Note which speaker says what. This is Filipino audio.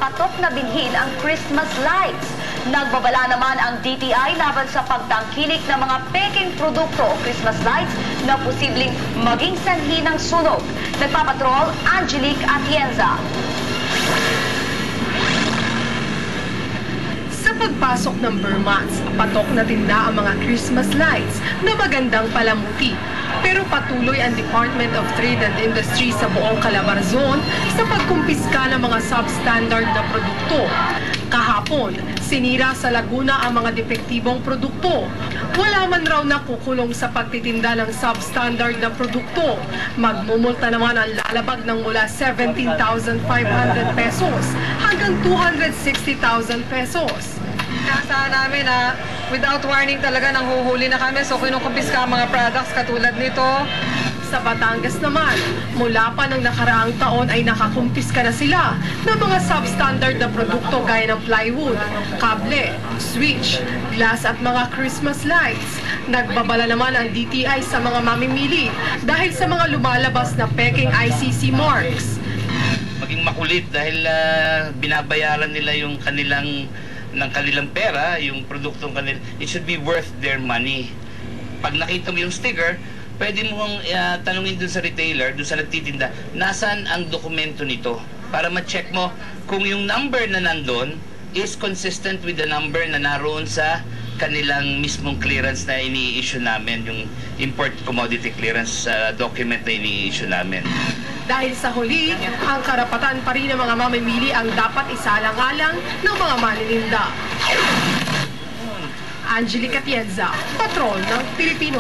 Speaker 1: patok na binhin ang Christmas lights. Nagbabala naman ang DTI laban sa pagtangkilik ng mga peking produkto o Christmas lights na posibleng maging sanhi ng sunog. Nagpapatrol, Angelique Atienza.
Speaker 2: Sa pagpasok ng Burmans, patok na tinda ang mga Christmas lights na magandang palamuti. Pero patuloy ang Department of Trade and Industry sa buong Calabarzon sa pagkumpiska ng mga substandard na produkto. Kahapon, sinira sa Laguna ang mga depektibong produkto. Wala man raw nakukulong sa pagtitinda ng substandard na produkto. Magmumulta naman ang lalabag ng mula 17,500 pesos hanggang 260,000 pesos.
Speaker 3: Inaasahan namin na without warning talaga nang huhuli na kami, so kinukumpiska ang mga products katulad nito.
Speaker 2: Sa Batangas naman, mula pa ng nakaraang taon ay nakakumpiska na sila ng mga substandard na produkto gaya ng plywood, kable, switch, glass at mga Christmas lights. Nagbabala naman ang DTI sa mga mamimili dahil sa mga lumalabas na peking ICC marks.
Speaker 4: Maging makulit dahil binabayaran nila yung kanilang pera, yung produktong kanila, it should be worth their money. Pag nakita mo yung sticker, pwede mong tanungin dun sa retailer, dun sa nagtitinda, nasaan ang dokumento nito? Para ma-check mo kung yung number na nandun is consistent with the number na naroon sa kanilang mismong clearance na ini-issue namin, yung import commodity clearance document na ini-issue namin.
Speaker 2: Dahil sa huli, ang karapatan pa rin ng mga mamimili ang dapat isalang-alang ng mga manininda. Angelique Atienza, Patrol ng Pilipino.